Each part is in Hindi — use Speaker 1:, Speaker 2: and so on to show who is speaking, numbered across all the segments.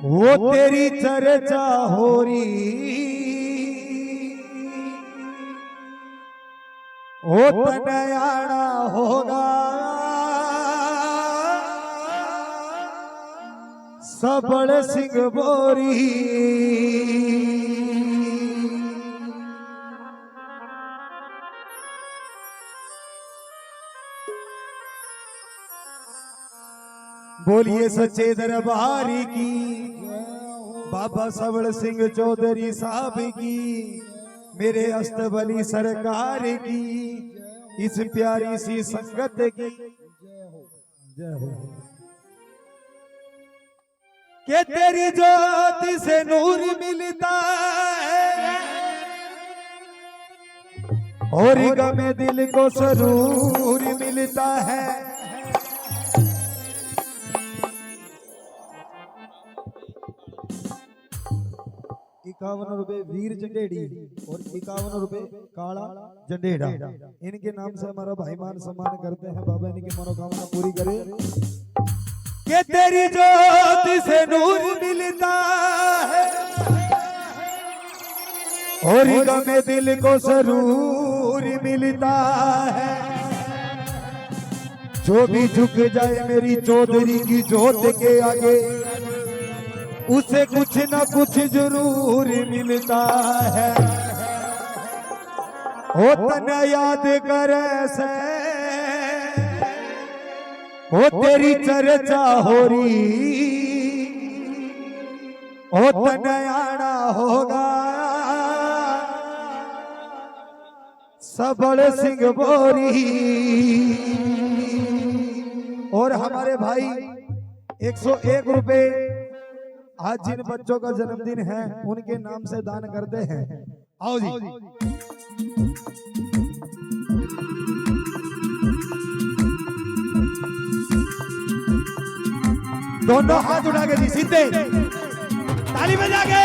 Speaker 1: वो तेरी चर्चा हो रही, वो तनयाना होगा सबड़ सिंह बोरी। बोलिए सच्चे दरबारी की, बाबा सबड़ सिंह चौधरी साहब की, मेरे अस्तबली सरकार की, इस प्यारी सी संगत की जय हो। के तेरी ज्योति से नूर मिलता है और गमे दिल को सरूर मिलता है। 51 रुपए वीर जंडेड़ी और 51 रुपए काला जंडेड़ा, इनके नाम से हमारा भाई मान सम्मान करते हैं। बाबा इनकी मनोकामना पूरी करे। कि तेरी ज्योति से नूर मिलता है और गमे दिल को सरूर मिलता है। जो भी झुक जाए मेरी चौधरी की ज्योत के आगे, उसे कुछ न कुछ जरूर मिलता है। ओ तने याद करे से ओ तेरी चर्चा हो रही, ओ तने आना होगा सबड़ सिंह बोरी। और हमारे भाई 101 रुपए आज जिन बच्चों का जन्मदिन है उनके नाम से दान करते हैं। आओ जी, दोनों हाथ उठा के जी सीधे ताली बजा के।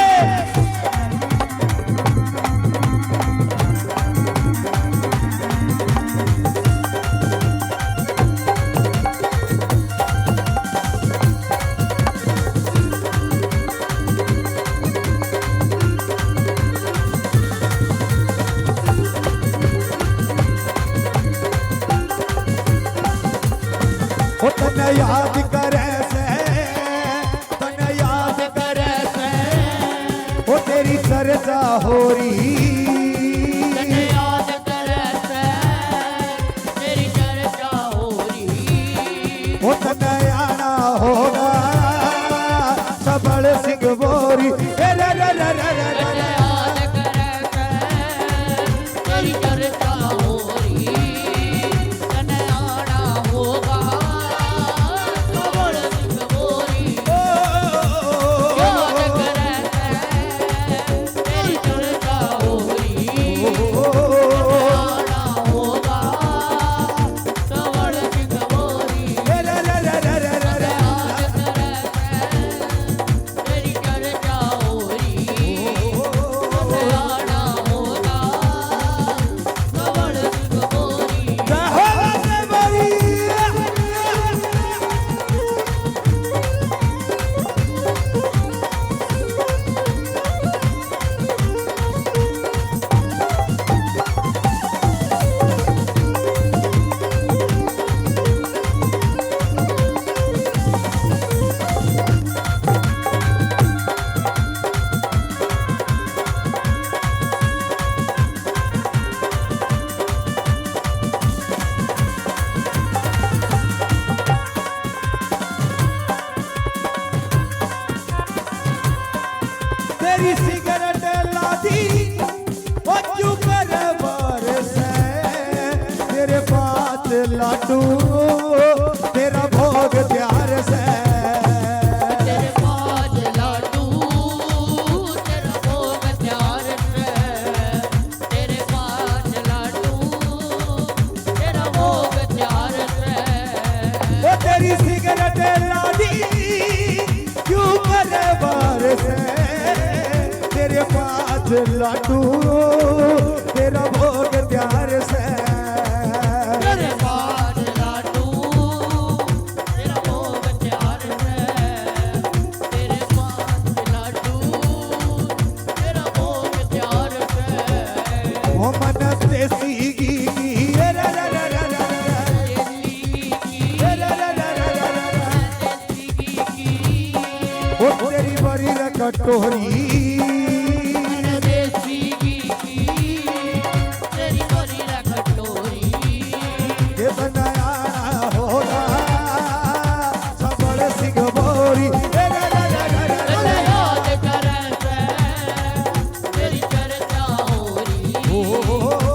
Speaker 1: तने याद करे से, तने याद करे से, वो तेरी चर्चा हो रही।
Speaker 2: तने याद करे से, तेरी चर्चा हो रही।
Speaker 1: वो तने आना होगा सबड़ सिंह बोरी।
Speaker 2: तने याद करे से, तेरी चर्चा हो रही। तने आना होगा
Speaker 1: तेरी सिगरेट लादी वो क्यों करे बरसे, तेरे पास लाडू तेरा भोग प्यार से।
Speaker 2: तेरे पास लाडू तेरा भोग प्यार से। तेरे पास लाडू तेरा भोग प्यार से।
Speaker 1: वो तेरी सिगरेट लादी क्यों करे बरसे, तेरे पास लाडू तेरा भोग प्यार से।
Speaker 2: तेरे पास लाडू तेरा भोग प्यार से। तेरे पास
Speaker 1: कटोरी
Speaker 2: देसी घी की तेरी गोरी रा कटोरी
Speaker 1: ये बनाया होगा सबड़ सिंह बोरी
Speaker 2: याद करे से तेरी चर्चा हो रही होगा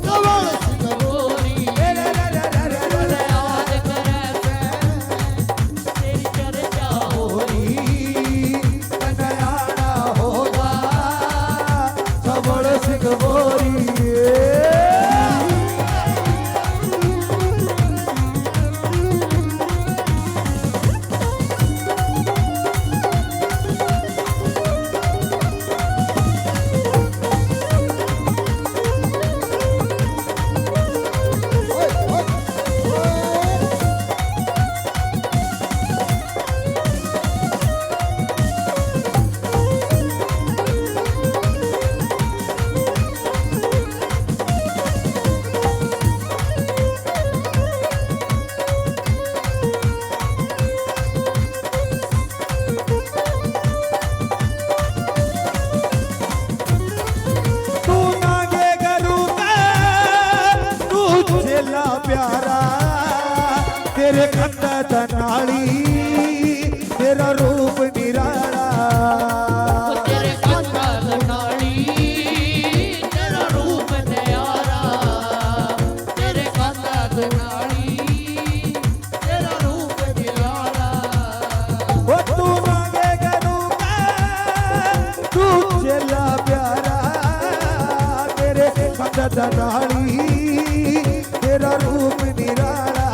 Speaker 2: सबल सिंह गोरी याद करे से तेरी चर्चा हो
Speaker 1: बनाया होगा सबड़ सिंह बोरी तू नागे गरू तू चेला प्यारा तेरे खंदा तनाली तेरा रूप निराला
Speaker 2: तेरे कांधा नाड़ी तेरा रूप न्यारा तेरे कांधा नाड़ी तेरा रूप न्यारा
Speaker 1: वो तू नागे गरू तू चेला प्यारा तेरे खंदा तनाली तेरा रूप निराला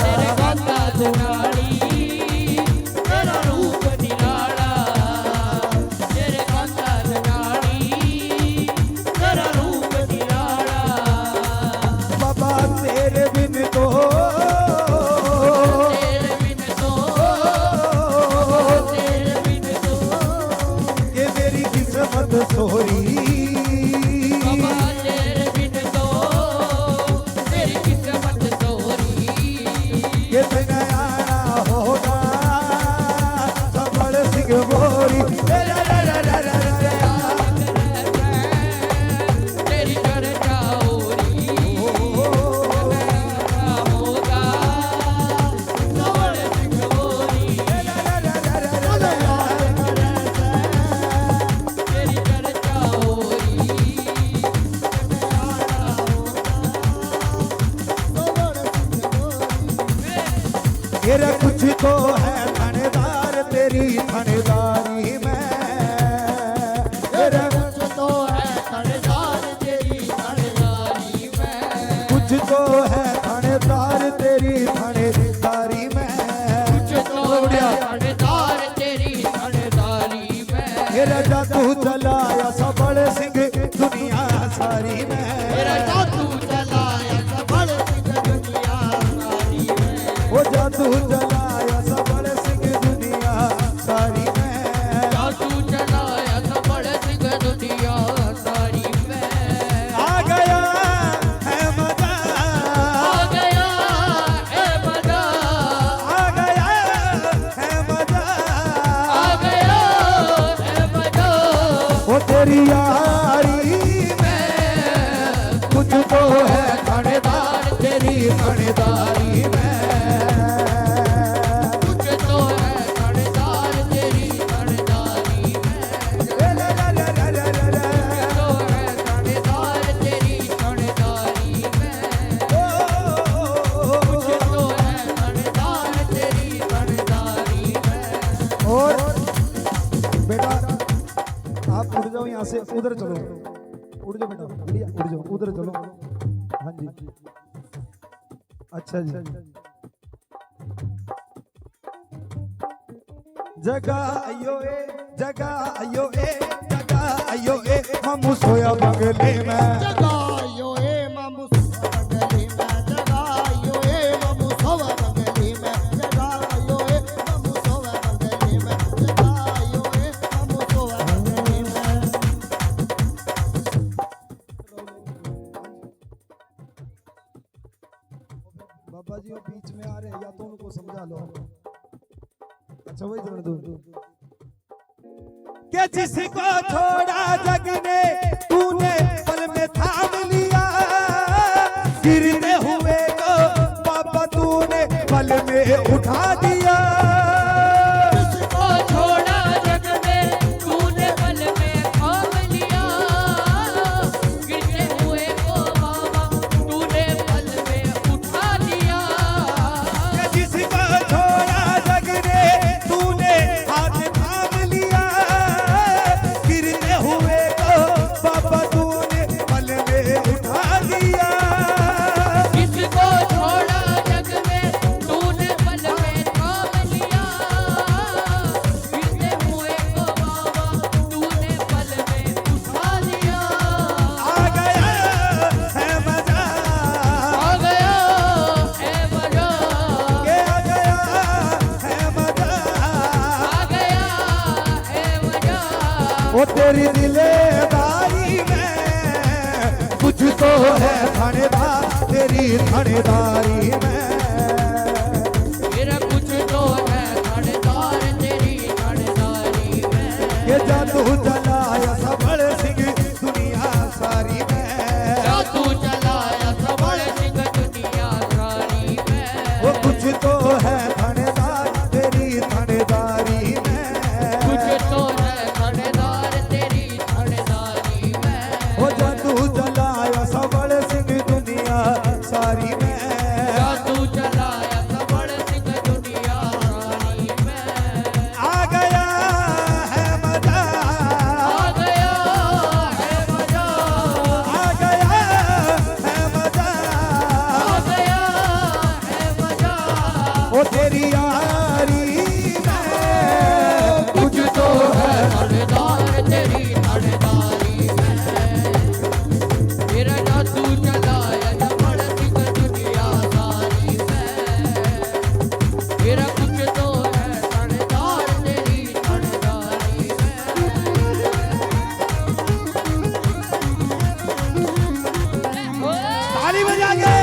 Speaker 2: तेरे कांधा नाड़ी तेरा रूप निराला तेरे कांधा नाड़ी तेरा रूप निराला
Speaker 1: बाबा तेरे बिन तो
Speaker 2: तेरे बिन तो
Speaker 1: ये मेरी किस्मत सोरी
Speaker 2: बाबा तेरे बिन तो तेरी किस्मत सोरी
Speaker 1: ये बनाया होगा सबड़ सिंह बोरी
Speaker 2: तेरी चर्चा हो रही होगा सबड़ सिंह बोरी तेरी चर्चा हो रही
Speaker 1: तेरा कुछ तो है थानेदार तेरी थानेदारी में तेरा
Speaker 2: कुछ तो है थानेदार तेरी थानेदारी में
Speaker 1: कुछ तो है थानेदार तेरी थानेदारी में
Speaker 2: कुछ तो है थानेदार तेरी थानेदारी में
Speaker 1: तेरा जादू चलाया सबड़ सिंह दुनिया सारी में
Speaker 2: तेरा जादू चलाया सबड़ सिंह दुनिया सारी में
Speaker 1: वो जादू चलाया सबड़ सिंह दुनिया सारी में
Speaker 2: जादू चलाया सबड़ सिंह दुनिया सारी में
Speaker 1: आ गया है मजा
Speaker 2: आ गया है मजा
Speaker 1: आ गया है मजा
Speaker 2: आ गया है मजा
Speaker 1: वो तेरी यारी में कुछ तो है थानेदार तेरी थानेदारी में
Speaker 2: कुछ तो है थानेदार तेरी थानेदारी में तो है थानेदार तेरी थानेदारी में कुछ तो है थानेदार तेरी थानेदारी में
Speaker 1: और बेटा आप उड़ जाओ यहाँ से उधर चलो उड़ जाओ बेटा बढ़िया उड़ जाओ उधर चलो हाँ जी अच्छा जी जगा आयो ए मामू सोया बंगले में
Speaker 2: जगायो ए मामू बंगली में जगायो ए मामू सोवा बंगली में जगायो ए मामू सोवा बंगली में जगायो ए मामू सोवा बंगली में
Speaker 1: बाबा जी वो बीच में आ रहे हैं या तो उनको समझा लो अच्छा वही जोड़ दूं कि जिसको छोड़ा जग ने तूने पल में थाम लिया, गिरते हुए को बाबा तूने पल में उठा दिया।
Speaker 3: जिसको छोड़ा जग में तूने पल में थाम लिया, गिरते हुए को बाबा तूने पल में उठा दिया।
Speaker 1: कि जिसको छोड़ा जग ने तूने हाथ थाम लिया, गिरते हुए को बाबा तूने पल में उठा दिया।
Speaker 3: जिसको छोड़ा जग में तूने पल में थाम लिया, गिरते हुए को बाबा तूने पल में उठा दिया।
Speaker 1: आ गया है मजा,
Speaker 3: आ गया है मजा,
Speaker 1: के आ गया है मजा,
Speaker 3: आ गया है मजा।
Speaker 1: वो तेरी दिलेदारी में कुछ तो है थानेदार, तेरी थानेदारी में
Speaker 3: मेरा कुछ तो है थानेदार तेरी थानेदारी में।
Speaker 1: ये जादू चलाया सबल सिंह दुनिया सारी में,
Speaker 3: जादू चलाया सबल सिंह दुनिया सारी में।
Speaker 1: वो कुछ तो है थानेदार तेरी थानेदारी में,
Speaker 3: कुछ तो है थानेदार तेरी थानेदारी में।
Speaker 1: वो जादू चलाया सबल सिंह दुनिया सारी में।
Speaker 3: जादू चलाया सबल सिंह दुनिया सारी में।
Speaker 1: आ गया है मजा,
Speaker 3: आ गया है मजा,
Speaker 1: आ गया है मजा,
Speaker 3: आ गया है मजा।
Speaker 1: वो तेरी यारी में कुछ तो है
Speaker 3: थानेदार तेरी थानेदारी में। मेरा जादू चलाया सबल सिंह दुनिया सारी में। मेरा कुछ तो है थानेदार तेरी थानेदारी में।
Speaker 1: ताली बजा के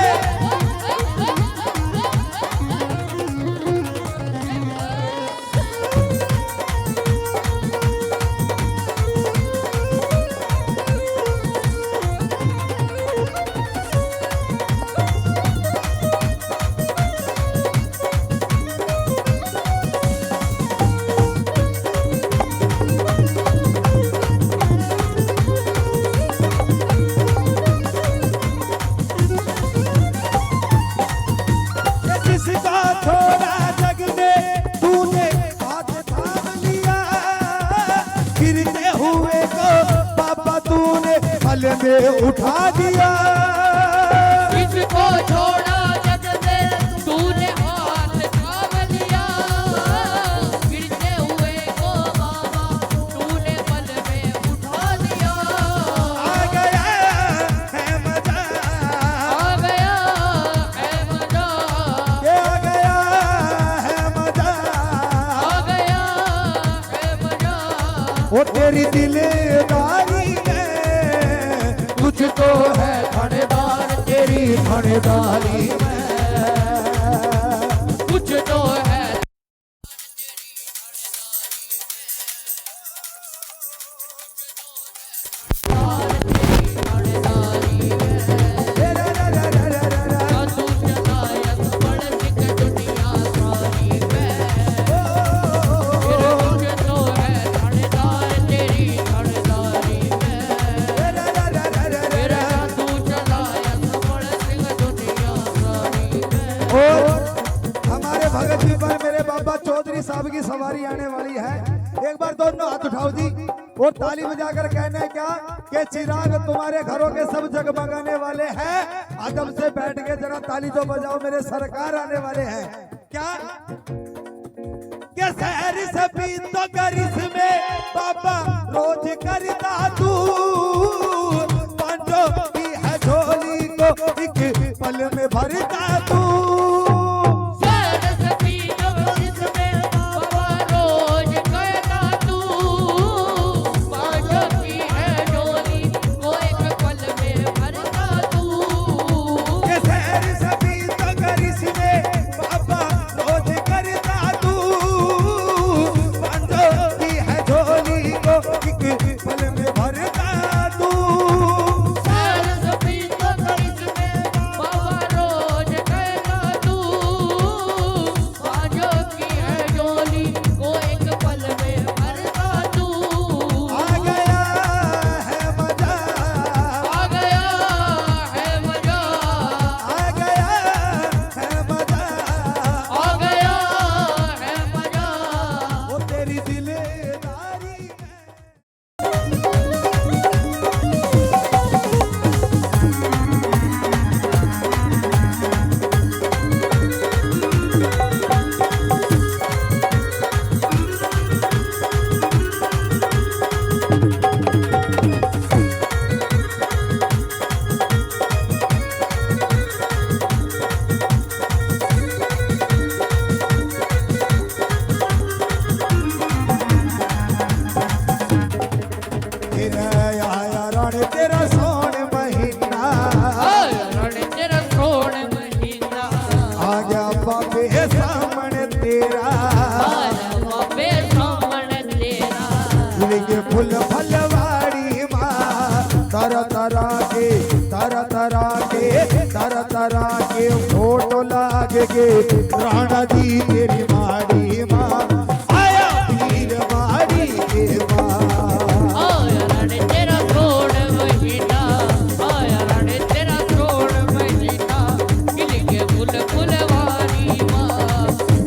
Speaker 1: ये जिसका छोड़ा जग ने तूने हाथ थाम लिया, गिरते हुए को बाबा तूने पल में उठा दिया।
Speaker 3: किसको छोड़ा जग में तूने हाथ थाम लिया, गिरते हुए को बाबा तूने पल में उठा दिया।
Speaker 1: आ गया है मजा,
Speaker 3: आ गया है मजा,
Speaker 1: ये आ गया है मजा,
Speaker 3: आ गया है मजा।
Speaker 1: वो तेरी दिलेदारी में कुछ तो है थानेदार तेरी थानेदारी में।
Speaker 3: कुछ तो है थानेदारी में। जादू चलाया सबल सिंह दुनिया सारी में। मेरा कुछ तो है थानेदार तेरी थानेदारी में। मेरा जादू चलाया सबल सिंह दुनिया सारी में।
Speaker 1: और हमारे भगत जी पर मेरे बाबा चौधरी साहब की सवारी आने वाली है। एक बार दोनों हाथ उठाओ जी और ताली बजाकर कहना है क्या कि चिराग तुम्हारे घरों के सब जगमगाने वाले हैं। अदब से बैठ के जरा ताली तो बजाओ, मेरे सरकार आने वाले हैं। क्या कि शहर से भी तो गरिस में बाबा रोज करता तू, पांडव की है झोली को एक पल में भरता तू।
Speaker 3: शहर से भी तो गरिस में बाबा रोज कहता तू, पांडव की है झोली को एक पल में भरता तू।
Speaker 1: ये शहर से भी तो गरिस में बाबा रोज करता तू, तेरा
Speaker 3: बाबे सामण तेरा
Speaker 1: लेके फूल फलवाड़ी माँ तरह तरह के फोटो लागे के राणा जी तेरी माड़ी माँ आया पीर माड़ी के माँ
Speaker 3: आया राणे तेरा छोड़ महीना आया राणे तेरा छोड़ महीना खिल के फूल फुलवारी माँ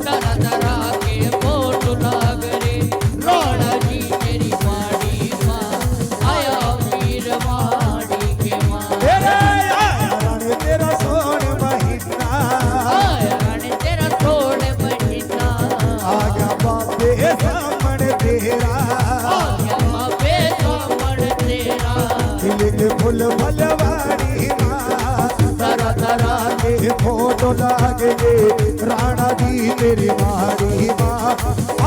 Speaker 3: तरह तरह के फोटो लाग रे राणा जी तेरी माड़ी माँ आया पीर माड़ी के माँ
Speaker 1: तेरा राणे तेरा सोन महीना
Speaker 3: आया राणे तेरा छोड़ महीना
Speaker 1: आगा बाबे सामने तेरा
Speaker 3: आया बाबे सामण तेरा
Speaker 1: लेके फूल फलवाड़ी माँ तरह तरह के फोटो लागे गे राणा जी तेरी माड़ी माँ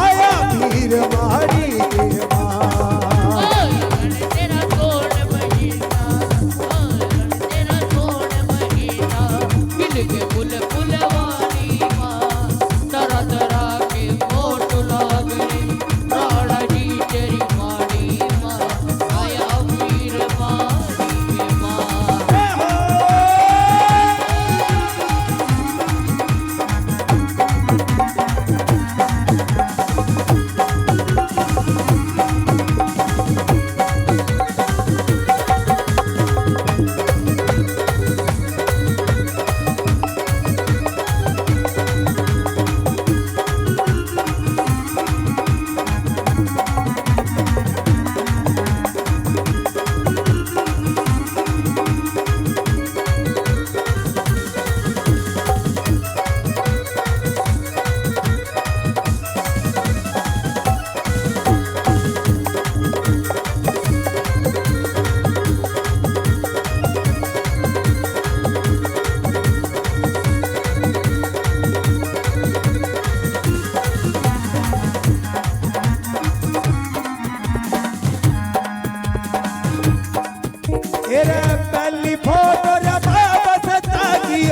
Speaker 1: आया पीर माड़ी के माँ
Speaker 3: तेरा छोड़ महीना तेरा छोड़ महीना खिल के फूल फुलवारी माँ तरह तरह के फोटो लाग रे राणा जी तेरी माड़ी माँ आया पीर माड़ी के माँ
Speaker 1: तेरे पहली फोटो रखा बसता की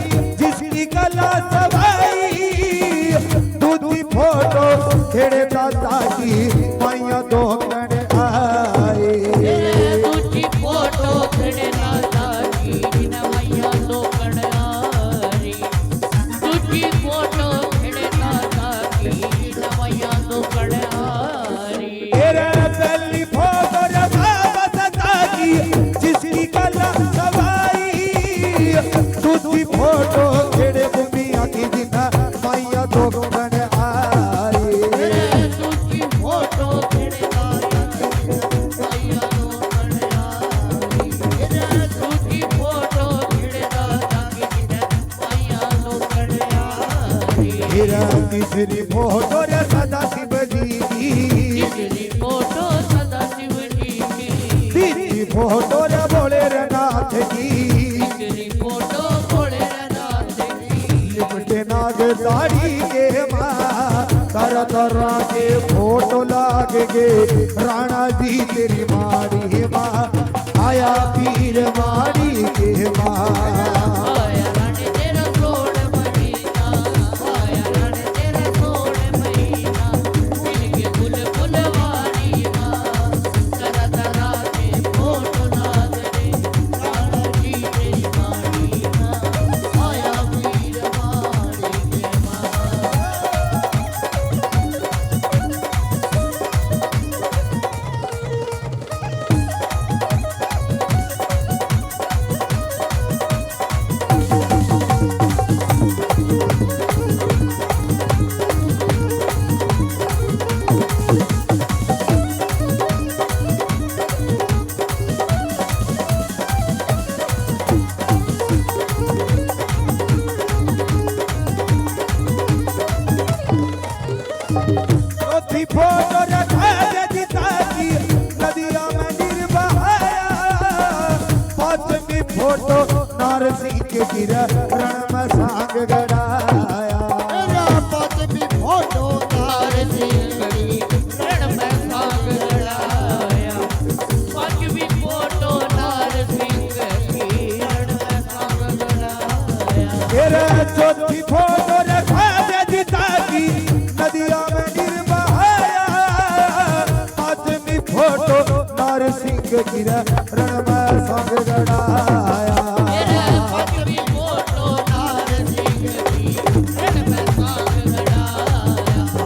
Speaker 1: जिसकी कला सवाई दूसरी फोटो तेरे दादा की मैया दो कण आई
Speaker 3: दूजी फोटो खड़े दादा की जिन मैया तो कणारी दूजी फोटो खड़े दादा की जिन मैया तो कणारी
Speaker 1: तेरे पहली फोटो रखा बसता की जिसकी कला सवाई दूसरी फोटो तेरे बुमिया की जिना मैया दो कण आई
Speaker 3: दूजी फोटो खड़े दादा की मैया तो कणारी दूजी फोटो खड़े दादा की जिन मैया तो कणारी
Speaker 1: तेरा तीसरी फोटो रे सदा शिव जी की
Speaker 3: तीसरी फोटो सदा शिव जी की
Speaker 1: तीसरी फोटो रे भोले रे नाथ की
Speaker 3: तीसरी फोटो भोले नाथ की
Speaker 1: लिपटे नाग दाढ़ी के माँ तरह तरह के फोटो लागे गे राणा जी तेरी माड़ी माँ आया पीर माड़ी के माँ
Speaker 3: आया राणे तेरा छोड़ महीना आया राणे तेरा छोड़ महीना खिल के फूल फुलवारी माँ तरह तरह के फोटो लाग रे राणा जी तेरी माड़ी माँ आया पीर माड़ी के माँ
Speaker 1: चौथी फोटो रखा जदिता की नदिया में गिर बहाया पांचवी फोटो नारसिंह के गिर रण में सांग गड़ाया
Speaker 2: तेरा पांचवी फोटो
Speaker 3: तार सिंगड़ी रण में सांग लड़ाया पांचवी फोटो नार सिंह की रण में सांग लड़ाया
Speaker 1: तेरा चौथी फोटो रखा जदिता की नदिया में निर्बहाया आदमी फोटो नार सिंह गिरा रण में संग गड़ाया
Speaker 3: तेरे पगड़ी फोटो नार सिंह की रण में सांग गड़ाया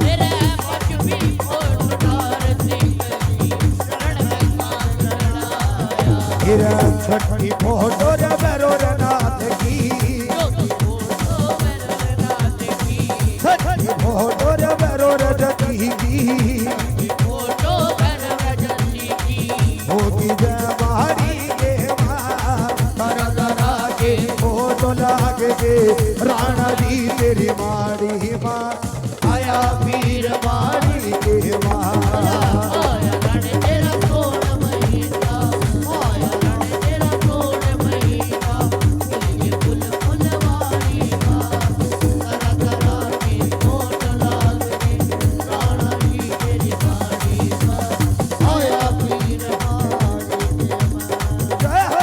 Speaker 3: तेरे पगड़ी फोटो नार सिंह की रण में सांग गड़ाया
Speaker 1: गिरा छठी फोटो रे बेरोर नाथ की छठी फोटो रे बेरोर जती की
Speaker 3: फोटो भरवजती की
Speaker 1: होगी जय मारी के माँ तारा तारा के फोटो लागे के राणा जी तेरी मारी माँ आया वीर मारी के माँ
Speaker 3: आया रण तेरा सोड़ महीना आया रण तेरा सोड़ महीना ये फुल फुलवारी माँ तरह तरह की फोट लागने राणा जी तेरी मारी माँ आया वीर मारी के माँ
Speaker 1: जय हो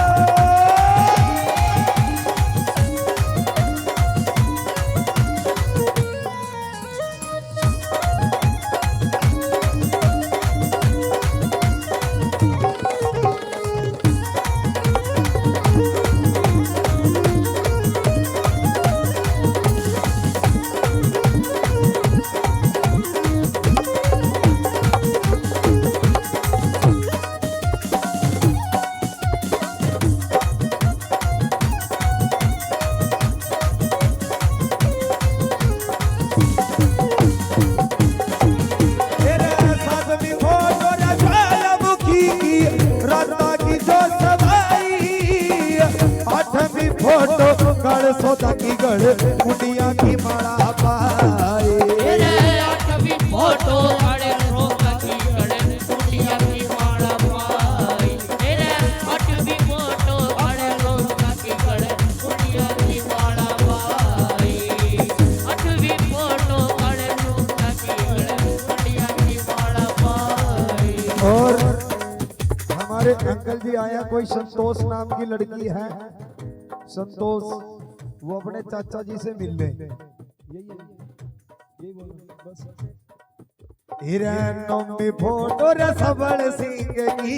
Speaker 1: तेरे साथ भी फोटो रे ज्वालामुखी की राधा की जो सवाई आठवीं फोटो गढ़ सोदा की गढ़ मुंडिया की माला पाई
Speaker 3: तेरे आठवीं फोटो खड़े रोका की खड़े कुटिया की माला पाई तेरे आठवीं फोटो खड़े रोका की खड़े कुटिया की माला पाई आठवीं फोटो खड़े रोका की खड़े कुटिया की माला पाई
Speaker 1: और हमारे अंकल जी आया कोई संतोष नाम की लड़की है संतोष वो अपने चाचा जी से मिल ले यही बोलो बस हिरनों में फोटो रे सबल सिंह की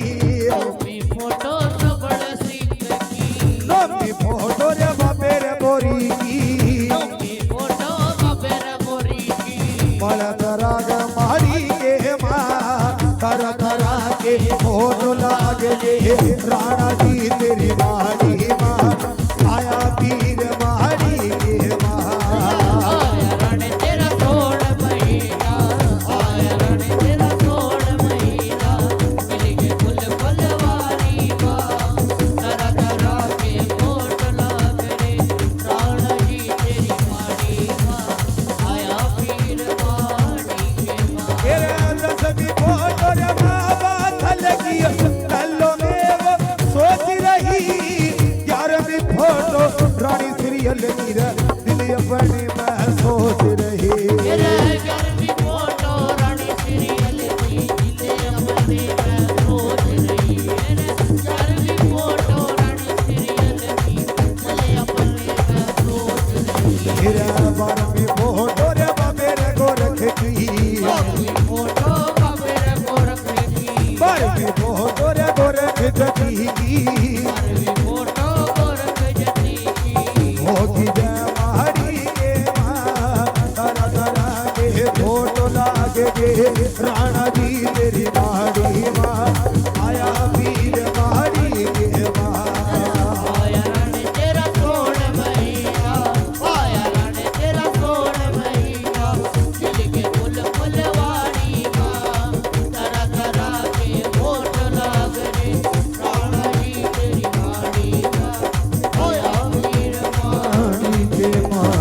Speaker 3: आठवीं फोटो सबड़ सिंह की
Speaker 1: नौमी फोटो रे बाबे रे बोरी की
Speaker 3: आठवीं फोटो बाबेर बोरी की
Speaker 1: बलद राग मारी के माँ तरह तरह के फोटो लागे ये राणा जी तेरी मारी माँ आया वीर मारी के माँ
Speaker 3: आया रण तेरा सोड़ महीना आया रण तेरा सोड़ महीना मिल के फुल फुलवारी माँ तरह तरह के फोट लागरे राणा जी तेरी मारी माँ आया वीर मारी के माँ
Speaker 1: तेरे दसवीं फोटो रे माँ बात लगी कल्लो में वो सोच रही 11वीं फोटो रानी सीरियल की दिल अपने में सोच रही
Speaker 3: तेरे 11वीं फोटो रानी सीरियल की दिले अपने में सोच रही है 11वीं फोटो रानी सीरियल की दिले अपने में सोच रही है
Speaker 1: तेरे 12वीं फोटो रे बाबे रे गोरख की
Speaker 3: 12वीं फोटो बाबेर गोरख की
Speaker 1: 12वीं फोटो रे गोरख जती की
Speaker 3: 12वीं फोटो गोरख जती की
Speaker 1: होगी जय मारी के माँ तरह तरह के फोटो लागे के राणा जी तेरी मारी माँ आया वीर मारी के माँ
Speaker 3: आया रण तेरा सोड़ महीना आया रण तेरा सोड़ महीना दिल के फुल फुलवारी माँ तरह तरह के फोट लागरे राणा जी तेरी मारी माँ आया वीर मारी
Speaker 1: के माँ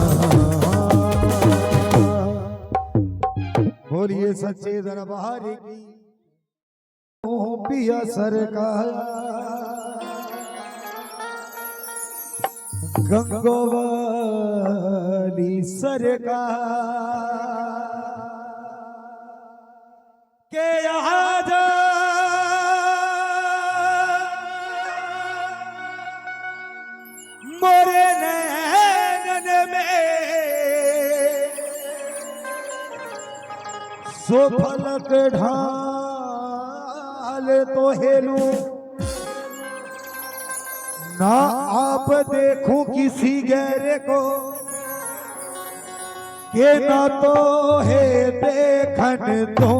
Speaker 1: बोलिए सच्चे दरबार की ओ पिया सरकार गंगोवाली सरकार के यहाँ जा मोरे नैनन में सो फलक ढाल तो हेलू ना आप देखूं किसी गहरे को के ना तो है देखन दो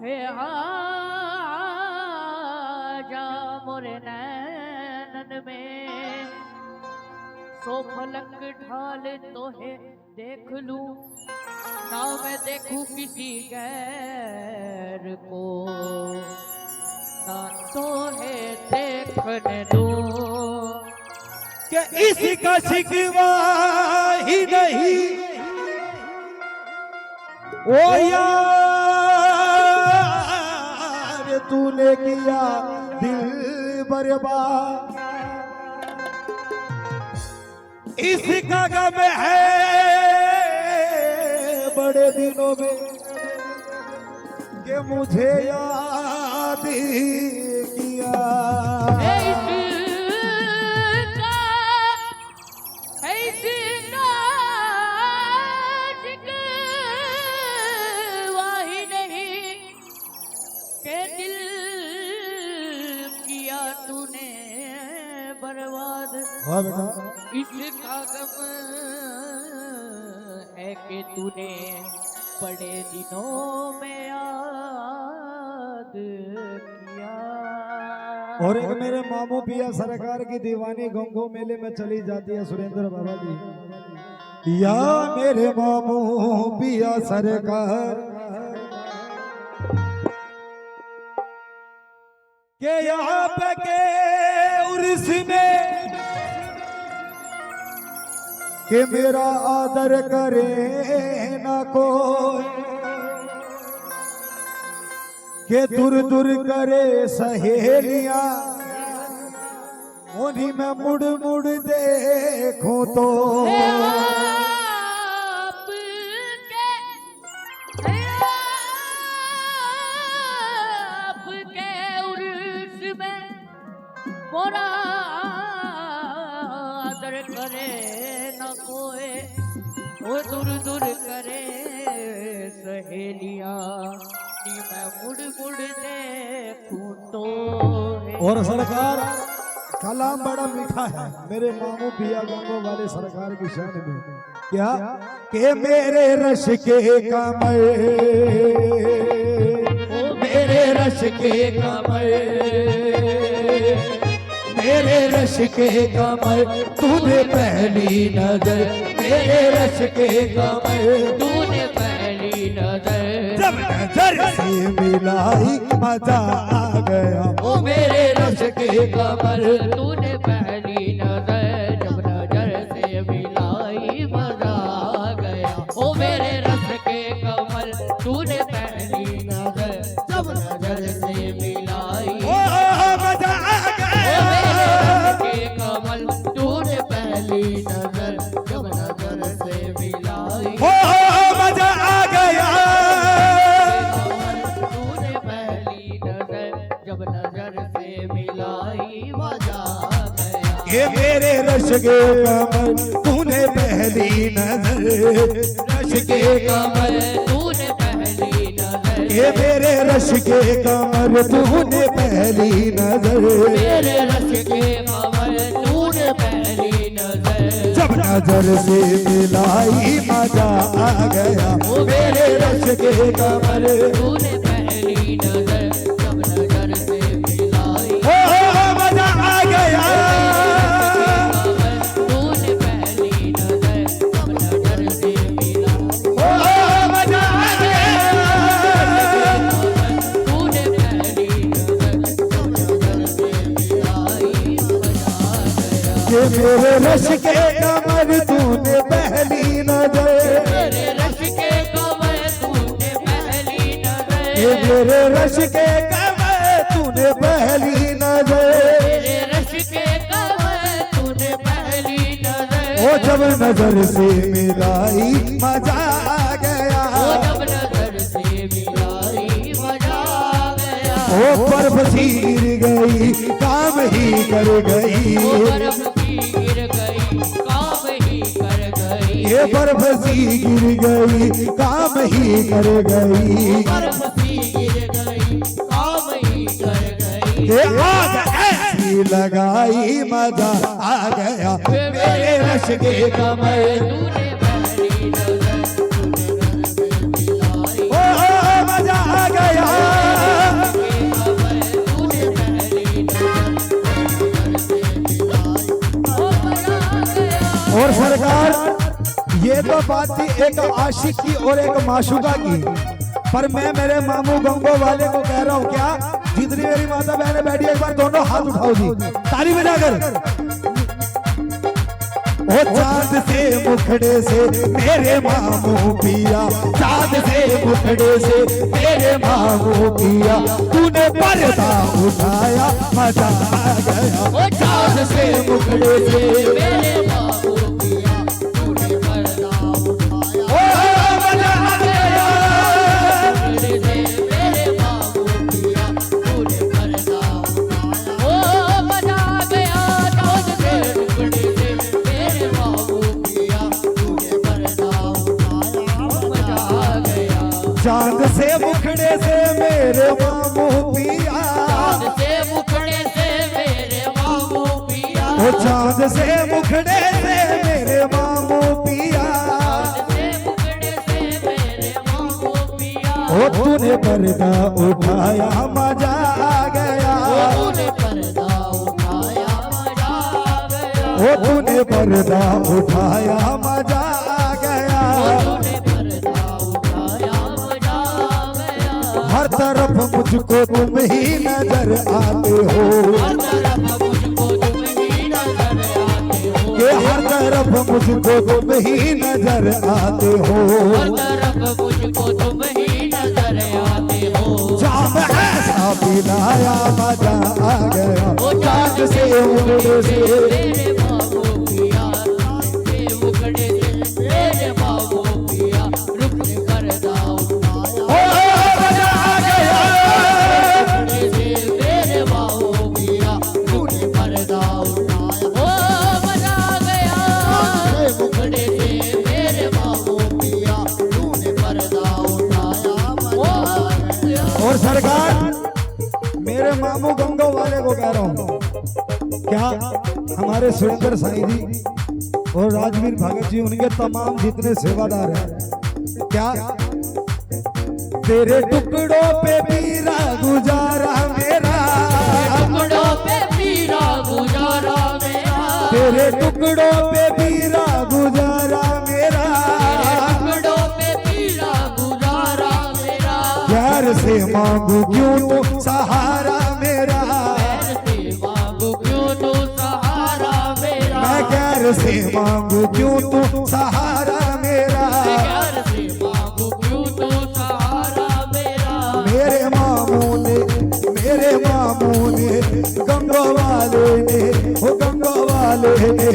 Speaker 3: हे आजा मोरे नैनन में सो फलक ढाल तो है देख लूं ना मैं देखूं किसी गैर को ना तो है देखने दूं
Speaker 1: कि इसका शिकवा ही नहीं ओ यार तूने किया दिल बर्बाद इसका गम है बड़े दिनों में कि मुझे याद किया
Speaker 3: बर्बाद
Speaker 1: हाँ बेटा
Speaker 3: इसका गम है कि तूने बड़े दिनों में याद किया।
Speaker 1: और एक मेरे मामू पिया सरकार की दीवानी गंगो मेले में चली जाती है सुरेंद्र बाबा जी या मेरे मामू पिया सरकार के यहाँ पे के उर्स में के मेरा आदर करे ना कोई के दूर दूर करे सहेलियां उन्हीं में मुड़ मुड़ देखूं तो
Speaker 3: मोरा आदर करे न कोई वो दूर दूर करे सहेलियां नी मैं मुड़ मुड़ देखूं तो
Speaker 1: और सरकार कलाम बड़ा मीठा है मेरे मामू पिया गंगो वाले सरकार की शान में क्या के मेरे रश के कमर मेरे रश के कमर मेरे रश के कमर तूने पहली नजर मेरे रश के कमर
Speaker 3: तूने पहली नजर
Speaker 1: जब नजर से मिलाई मजा आ गया
Speaker 3: ओ मेरे रश के कमर तूने पहली नजर जब नजर से मिलाई मजा आ गया ओ मेरे रश के कमर तूने पहली नजर जब नजर से मिलाई
Speaker 1: मजा आ गया
Speaker 3: के कमल तूने पहली नजर जब नजर से मिलाई
Speaker 1: मजा आ गया
Speaker 3: तूने पहली नजर जब नजर से मिलाई मजा आ गया
Speaker 1: ये मेरे रश के कमल तूने पहली नजर रश के
Speaker 3: कमल तूने पहली नजर
Speaker 1: ये मेरे रश के कमल तूने पहली नजर
Speaker 3: मेरे रश के कमल तूने पहली नजर
Speaker 1: जब नजर से मिलाई मजा आ गया वो मेरे रश के कमल
Speaker 3: तूने पहली नजर जब नजर से मिलाई
Speaker 1: मजा आ गया
Speaker 3: तूने पहली नजर जब नजर से मिलाई
Speaker 1: मजा आ गया
Speaker 3: तूने पहली नजर जब नजर से मिलाई मजा आ गया
Speaker 1: ये मेरे रश के कमर तूने पहली नजर
Speaker 3: मेरे रश के कमल तूने पहली नजर
Speaker 1: ये मेरे रश के कमर तूने पहली नजर
Speaker 3: मेरे रश के कमल तूने पहली नजर
Speaker 1: ओ जब नजर से मिलाई मजा आ गया
Speaker 3: ओ जब नजर से मिलाई मजा आ गया
Speaker 1: ओ बर्फ चीर गई काम ही कर गई
Speaker 3: ओ बर्फ गिर गई काम ही कर
Speaker 1: ये बर्फ सी गिर गई काम ही कर गई,
Speaker 3: बर्फ सी गिर गई काम ही कर गई।
Speaker 1: ये आग ऐसी लगाई मजा आ गया मेरे रश के कमर।
Speaker 3: तूने पहली नजर तूने घर में मिलाई,
Speaker 1: ओ मजा आ गया।
Speaker 3: तूने पहली नजर
Speaker 1: और सरकार ये तो बात थी एक आशिक की और एक माशुका की, पर मैं मेरे मामू गंगो वाले को कह रहा हूँ, क्या जितनी मेरी माता बहनें बैठी एक बार दोनों हाथ उठाओ जी ताली बजाकर। ओ चांद से मुखड़े से मेरे मामू पिया, चांद से मुखड़े से मेरे मामू पिया, तूने पर्दा उठाया मजा आ गया। चांद से मुखड़े से
Speaker 3: मेरे बाबू पिया तूने पर्दा उठाया,
Speaker 1: ओ मजा आ गया।
Speaker 3: मेरे बाबू पिया तूने पर्दा उठाया। ओ मजा आ गया, चांद से टुकड़े से मेरे बाबू पिया तूने पर्दा उठाया। मजा आ गया,
Speaker 1: चांद से मुखड़े से मेरे मामू पिया,
Speaker 3: चांद से मुखड़े से मेरे बाबू पिया,
Speaker 1: ओ चांद से मुखड़े से मेरे मामू पिया,
Speaker 3: से मुखड़े से मेरे बाबू पिया।
Speaker 1: ओ तूने पर्दा उठाया मजा आ गया,
Speaker 3: तूने पर्दा उठाया मजा आ गया,
Speaker 1: ओ तूने पर्दा उठाया मजा आ गया।
Speaker 3: तूने पर्दा उठाया मजा आ गया।
Speaker 1: हर तरफ मुझको तुम ही नजर आते हो,
Speaker 3: हर तरफ मुझको तुम ही नजर आते हो,
Speaker 1: कि हर तरफ मुझको तुम ही नजर आते हो।
Speaker 3: हर तरफ मुझको तुम ही नजर आते हो।
Speaker 1: जाम ऐसा पिलाया मजा आ गया, चांद से मुखड़े से
Speaker 3: मेरे बाबू पिया, से मुखड़े से मेरे बाबू पिया, रुक ने पर्दा उठाया।
Speaker 1: ओ मजा आ गया।
Speaker 3: मुखड़े से मेरे बाबू पिया, रुक ने पर्दा उठाया। ओ मजा आ गया, मुखड़े से मेरे बाबू पिया, तूने पर्दा उठाया। मजा आ गया।
Speaker 1: और सरकार मेरे मामू गंगो वाले को कह रहा हूँ, क्या हमारे सुरेंद्र साईं जी और राजवीर भगत जी उनके तमाम जितने सेवादार हैं, क्या तेरे टुकड़ों पे पीरा गुजारा मेरा,
Speaker 3: टुकड़ों पे पीरा गुजारा मेरा,
Speaker 1: तेरे टुकड़ों पे पीरा गुजारा मेरा,
Speaker 3: टुकड़ों पे पीरा गुजारा मेरा।
Speaker 1: प्यार से मांगू क्यों तू सहारा मेरा,
Speaker 3: ऐसे मांगू क्यों तू सहारा मेरा,
Speaker 1: मैं प्यार से मांगू क्यों तू सहारा मेरा।
Speaker 3: प्यार से मांगू क्यों तू सहारा मेरा।
Speaker 1: मेरे मामू ने गंगो वाले ने, ओ गंगो वाले ने,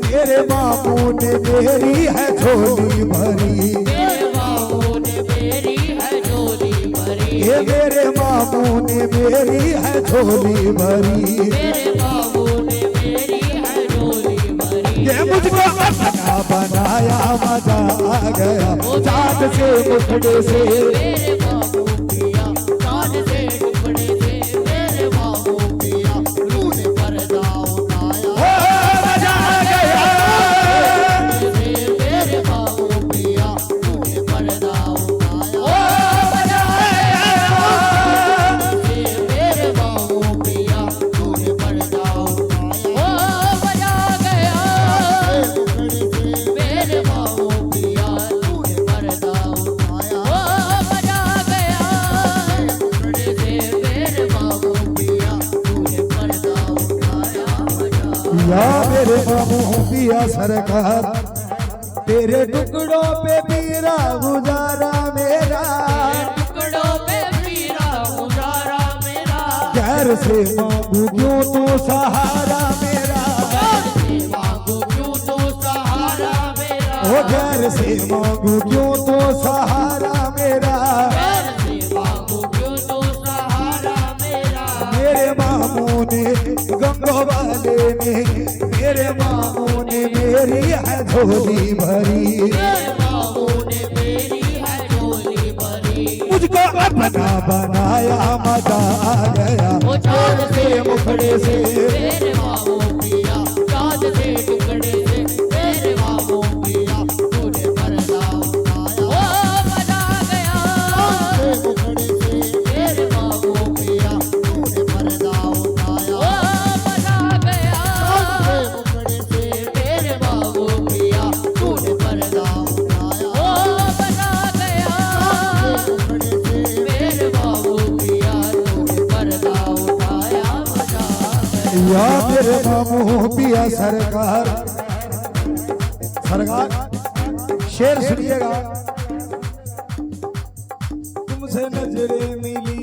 Speaker 1: मेरे मामू ने मेरी है झोली भरी,
Speaker 3: मेरे बाबू ने मेरी है झोली भरी,
Speaker 1: ये मेरे मामू ने मेरी है झोली भरी।
Speaker 3: मेरे बाबू ने मेरी है झोली भरी।
Speaker 1: ये मुझको अपना बनाया मजा आ गया, चांद से मुखड़े से
Speaker 3: मेरे बाबू पिया, चांद से टुकड़े से मेरे बाबू पिया, तूने पर्दा उठाया।
Speaker 1: ओ मजा आ गया।
Speaker 3: मेरे बाबू पिया, तूने पर्दा उठाया।
Speaker 1: ओ मजा आ गया।
Speaker 3: मेरे बाबू पिया, तूने पर्दा उठाया। ओ मजा आ गया, मेरे बाबू पिया, तूने पर्दा उठाया। ओ मजा आ गया, मेरे बाबू पिया, तूने पर्दा उठाया। मजा
Speaker 1: या मेरे मामू पिया सरकार, तेरे टुकड़ों पे पीरा गुजारा मेरा,
Speaker 3: टुकड़ों पे पीरा गुजारा मेरा,
Speaker 1: गैर से मांगू क्यों तू सहारा मेरा,
Speaker 3: प्यार से मांगू क्यों तू सहारा मेरा,
Speaker 1: ओ गैर से मांगू क्यों तू सहारा मेरा।
Speaker 3: प्यार से मांगू क्यों तू सहारा मेरा।
Speaker 1: मेरे मामू ने गंगो वाले ने मेरे मामू ने मेरी है झोली भरी,
Speaker 3: मेरे मामू ने मेरी है झोली भरी।
Speaker 1: मुझको अपना बनाया मजा आ गया,
Speaker 3: वो चाँद से
Speaker 1: मुखड़े से
Speaker 3: मेरे मामू पिया, चाँद से टुकड़े से मेरे मामू पिया, तूने पर्दा उठाया। ओ मजा आ गया मेरे मामू पिया, तूने पर्दा उठाया। ओ मजा आ गया मेरे मामू पिया, तूने पर्दा उठाया। ओ मजा आ गया मेरे बाबू पिया, तूने पर्दा उठाया। मजा आ गया।
Speaker 1: या मेरे मामू पिया सरकार, सरकार शेर सुनिएगा। तुमसे नजरें मिली,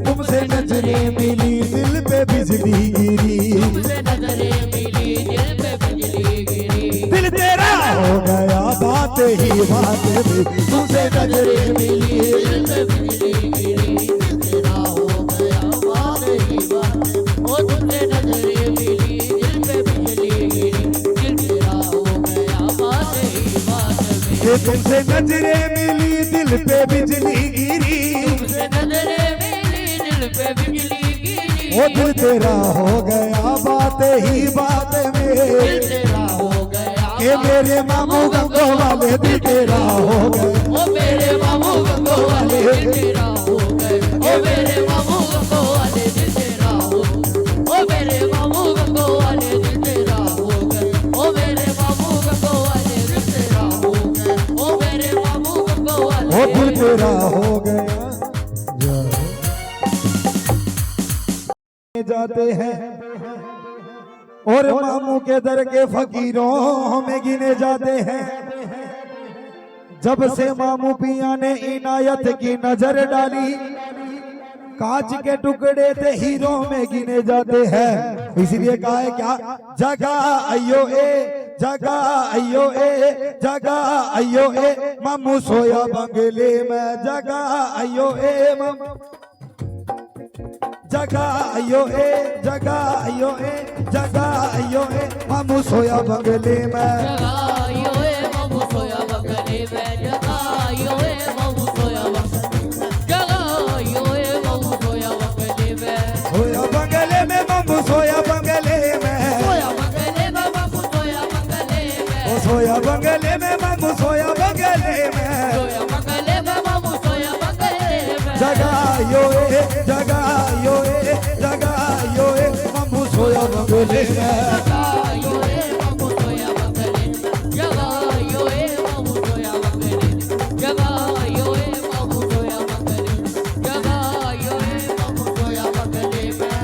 Speaker 1: तुमसे नजरें मिली, दिल पे बिजली गिरी,
Speaker 3: तुमसे नजरें मिली, दिल पे बिजली गिरी।
Speaker 1: दिल तेरा हो गया बात ही बात में, तुमसे नजरें मिली,
Speaker 3: दिल पे बिजली गिरी, दिल तेरा हो गया बात ही बात में। ओ तुमसे नजरें मिली, दिल पे बिजली गिरी, दिल तेरा हो गया बात ही बात में।
Speaker 1: ये तुमसे नजरें मिली, दिल पे बिजली गिरी,
Speaker 3: तुमसे नजरें मिली, दिल पे बिजली गिरी।
Speaker 1: वो दिल तेरा हो गया बात ही बात में,
Speaker 3: दिल तेरा हो गया।
Speaker 1: ये मेरे मामू गंगो वाले दिल तेरा हो गए,
Speaker 3: ओ मेरे मामू गंगो वाले दिल तेरा हो गए। ओ मेरे मामू गंगो वाले दिल तेरा हो गए। ओ मेरे मामू गंगो वाले दिल तेरा हो गए। ओ मेरे मामू गंगो वाले दिल तेरा हो गए। ओ मेरे मामू गंगो वाले
Speaker 1: वो दिल तेरा हो गया। जाते हैं और मामू के दर के फकीरों में गिने जाते हैं, जब से मामू पिया ने इनायत की नजर डाली, कांच के टुकड़े थे हीरो में गिने जाते हैं। इसलिए कहा है क्या, जगा अयो ए, जगा अयो ए, जगा अयो ए, मामू सोया बंगले में, जगा अयो ए मामू, जगा अयो ए, जगा अयो ए, जगा अयो ए, मामू सोया बंगले में।
Speaker 3: जगायो ए मामू सोया बंगले में, जगायो ए मामू सोया बंगले में, जगायो ए मामू सोया बंगले में।
Speaker 1: सोया बंगले में मामू सोया बंगले में,
Speaker 3: सोया बंगले में मामू सोया बंगले में।
Speaker 1: ओ सोया बंगले में मामू सोया बंगले में,
Speaker 3: सोया बंगले में मामू सोया बंगले में।
Speaker 1: जगायो ए, जगायो ए, जगायो ए, मामू सोया बंगले में।
Speaker 3: जगायो ए मामू सोया बंगले में, जगायो ए मामू सोया बंगले में, जगायो ए मामू सोया बंगले में, जगायो ए मामू सोया बंगले में।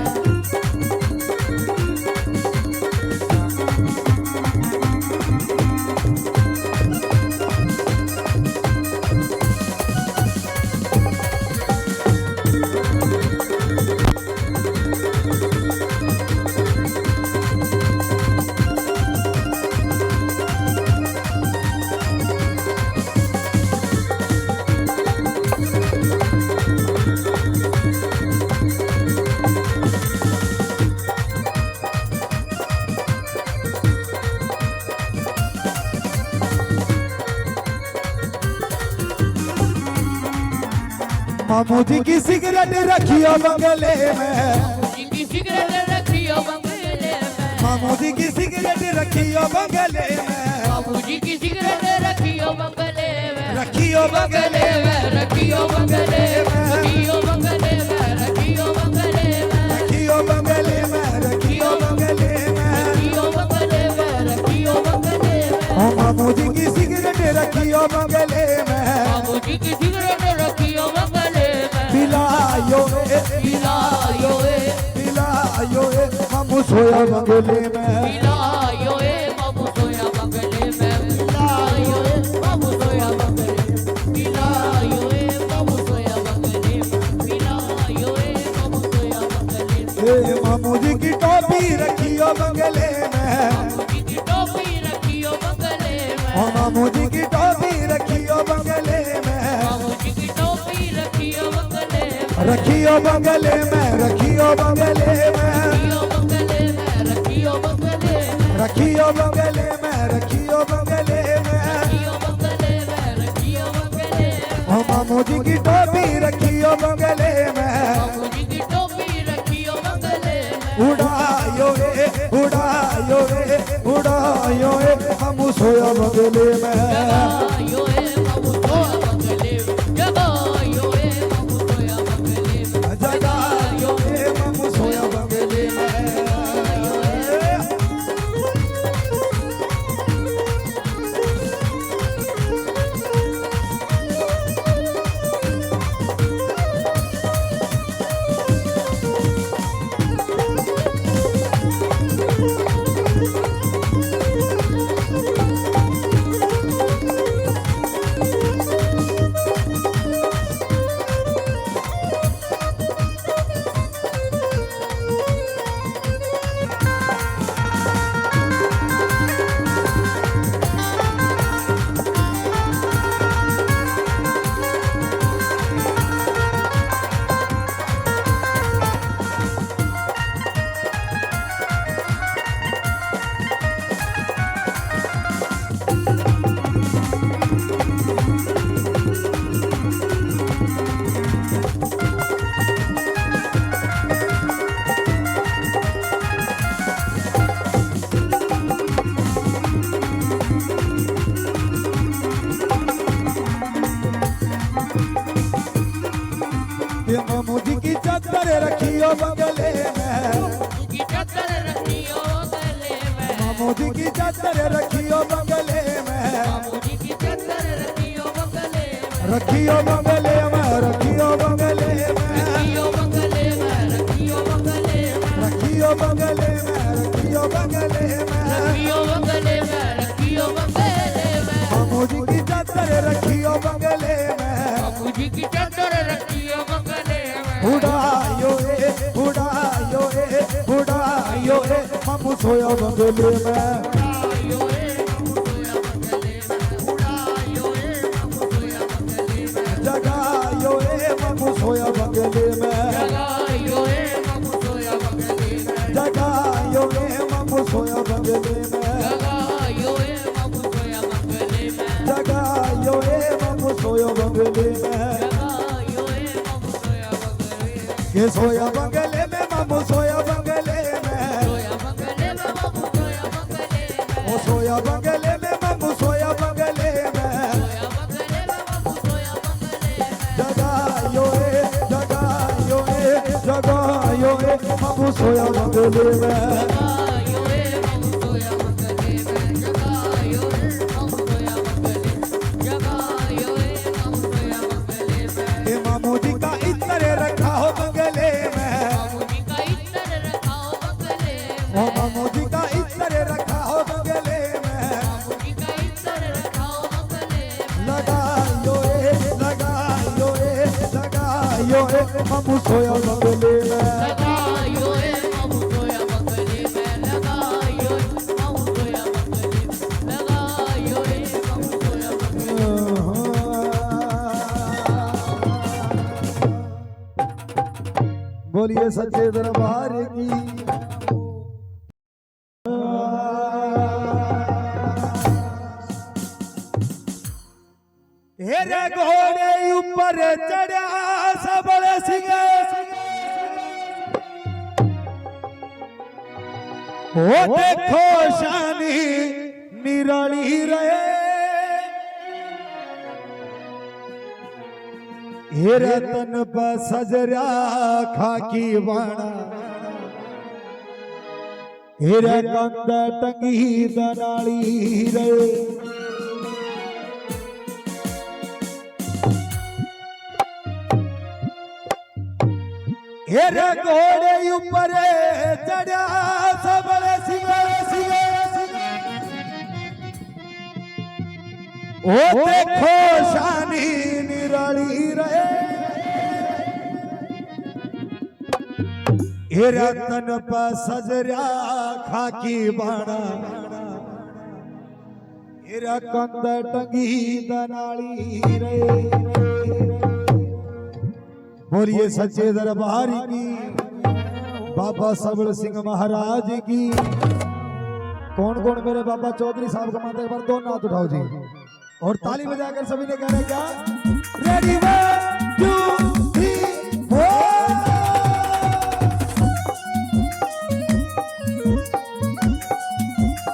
Speaker 1: मामू जी की सिगरेट रखियो बंगले में,
Speaker 3: जी की सिगरेट रखियो बंगले में।
Speaker 1: मामू जी की सिगरेट रखियो बंगले में,
Speaker 3: बाबू जी की सिगरेट रखियो बंगले में,
Speaker 1: रखियो बंगले में,
Speaker 3: रखियो बंगले में, रखियो बंगले में, रखियो बंगले में,
Speaker 1: रखियो बंगले में, रखियो बंगले में।
Speaker 3: रखियो बंगले में, रखियो बंगले में।
Speaker 1: ओ मामू जी की सिगरेट रखियो बंगले में,
Speaker 3: बाबू जी की सिगरेट रखियो बंगले में।
Speaker 1: पिलायो ए,
Speaker 3: पिलायो ए,
Speaker 1: पिलायो ए, मामू सोया बंगले में।
Speaker 3: पिलायो ए बाबू सोया बंगले में, पिलायो ए बाबू सोया बंगले में, पिलायो ए बाबू सोया बंगले में, पिलायो ए बाबू सोया बंगले में।
Speaker 1: ए मामू जी की टोपी रखियो बंगले में,
Speaker 3: बाबू जी की टोपी रखियो बंगले में।
Speaker 1: ओ मामू जी की टोपी रखियो बंगले में,
Speaker 3: बाबू जी की टोपी रखियो बंगले में,
Speaker 1: रखियो बंगले में, रखियो बंगले में।
Speaker 3: रखियो बंगले में, रखियो रखियो बंगले में,
Speaker 1: रखियो बंगले में, रखियो बंगले में,
Speaker 3: रखियो बंगले में, रखियो बंगले में,
Speaker 1: ओ मामू जी की टोपी रखियो बंगले में,
Speaker 3: बाबूजी की टोपी रखियो बंगले में,
Speaker 1: उड़ायो ए, उड़ायो ए, उड़ायो ए, मामू सोया बंगले में,
Speaker 3: जगायो ए बाबू सोया बंगले में, जगायो ए बाबू सोया बंगले में,
Speaker 1: जगायो ए, मामू सोया बंगले में। ये मामू जी की चादर रखियो बंगले में,
Speaker 3: की चादर रखियो बंगले में,
Speaker 1: मामू जी की चादर रखियो बंगले में,
Speaker 3: बाबूजी की चादर रखियो बंगले में,
Speaker 1: रखियो बंगले में, रखियो बंगले में,
Speaker 3: रखियो बंगले में, रखियो बंगले में,
Speaker 1: रखियो बंगले में, रखियो बंगले में,
Speaker 3: रखियो बंगले में, रखियो बंगले में,
Speaker 1: मामू जी की चादर रखियो बंगले में,
Speaker 3: बाबूजी की चादर रखियो बंगले में,
Speaker 1: उड़ायो ए, उड़ायो ए, उड़ायो ए, मामू सोया बंगले में,
Speaker 3: उड़ायो ए बाबू सोया बंगले में, उड़ायो ए बाबू सोया बंगले में,
Speaker 1: जगायो ए, मामू सोया बंगले में,
Speaker 3: जगायो ए बाबू सोया बंगले में,
Speaker 1: जगायो ए, मामू सोया बंगले में,
Speaker 3: जगायो ए बाबू सोया बंगले में,
Speaker 1: जगायो ए, मामू सोया बंगले में,
Speaker 3: जगायो ए बाबू सोया बंगले में,
Speaker 1: के सोया बंगले में, मामू सोया बंगले में,
Speaker 3: सोया बंगले में बाबू सोया बंगले में,
Speaker 1: ओ सोया बंगले में, मामू सोया बंगले में,
Speaker 3: सोया बंगले में बाबू सोया बंगले में,
Speaker 1: जगायो ए, जगायो ए, जगायो ए, मामू सोया बंगले में,
Speaker 3: जगायो ए बाबू सोया बंगले में, जगायो ए बाबू सोया बंगले में, जगायो ए बाबू सोया बंगले में,
Speaker 1: के मामू जी का इत्र रखा हो बंगले में,
Speaker 3: बाबूजी का इत्र रखा हो बंगले में,
Speaker 1: ओ मामू जी का इत्र रखा हो बंगले में,
Speaker 3: बाबूजी का इत्र रखा हो बंगले में,
Speaker 1: लगायो ए, लगायो ए, लगायो ए, मामू सोया बंगले में,
Speaker 3: लगायो ए बाबू सोया बंगले में, लगायो ए बाबू सोया बंगले में, लगायो ए बाबू सोया बंगले में,
Speaker 1: बोलिए सच्चे दरबार की। हेरे घोड़े ऊपर चढ़ा सबल सिंह, ओ देखो शानी निराली रहे, हेरे तन पर सजरा खाकी बाणा, हेरे कंद टंगी दनाली रहे, हेरे घोड़े ऊपर चढ़ा सबल सिंह, ओ देखो शानी निराली रहे, हेरा तन पर सजरा खाकी बाणा, हेरा कंद टंगी दनाली रहे। बोलिए सच्चे दरबार की। बाबा सबल सिंह महाराज की। कौन कौन मेरे बाबा चौधरी साहब का माता, एक बार दो हाथ उठाओ जी और ताली बजाकर सभी ने कह रहे क्या? रेडी 1 2 3 4।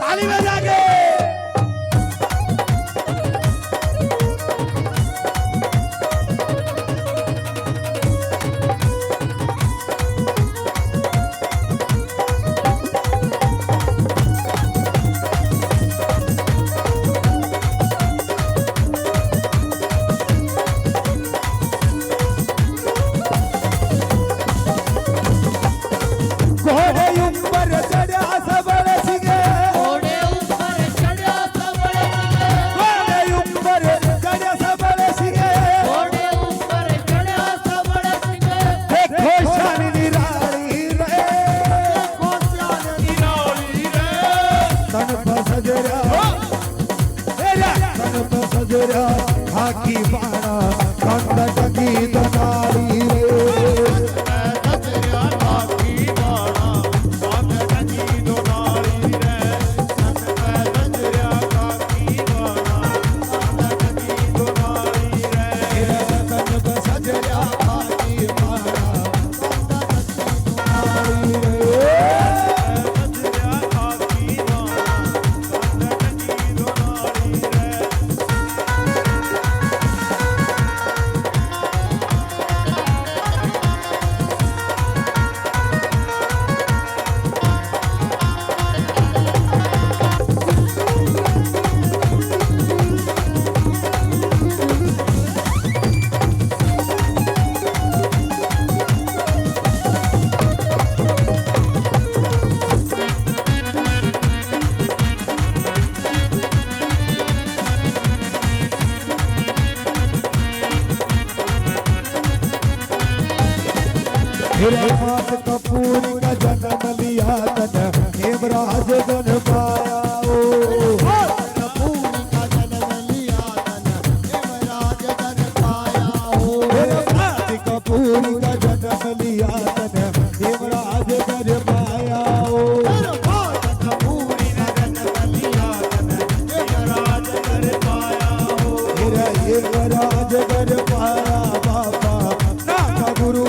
Speaker 1: ताली बजा के हाकी बाणा कंद टकी दनारी रे। हिरमात कपूर का जन्म लिया तन हेमराज गण पाया ओ।
Speaker 2: कपूर का जन्म लिया तन हेमराज गण पाया हो।
Speaker 1: हिरमात कपूर का जन्म लिया तन हेमराज गण पाया ओ।
Speaker 2: कपूर का जन्म लिया तन हेमराज गण पाया हो।
Speaker 1: हेमराज गण पाया बाबा नाथ गुरु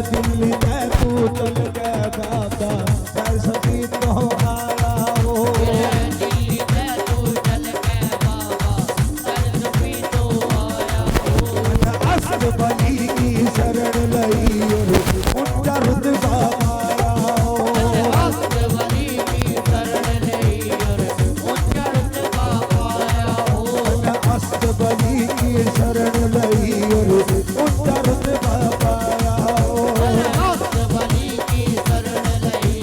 Speaker 1: दिल्ली में तू चल के बाबा सरस्वती तो आया हो।
Speaker 3: दिल्ली में तू चल के बाबा सरस्वती तो आया हो।
Speaker 1: अस्त बली की शरण लई उच्च रुतबा पाया हो।
Speaker 3: अस्त बली की शरण लई उच्च रुतबा पाया हो।
Speaker 1: अस्त बली की शरण लई उच्च रुतबा पाया हो।
Speaker 3: अस्त बली की शरण लई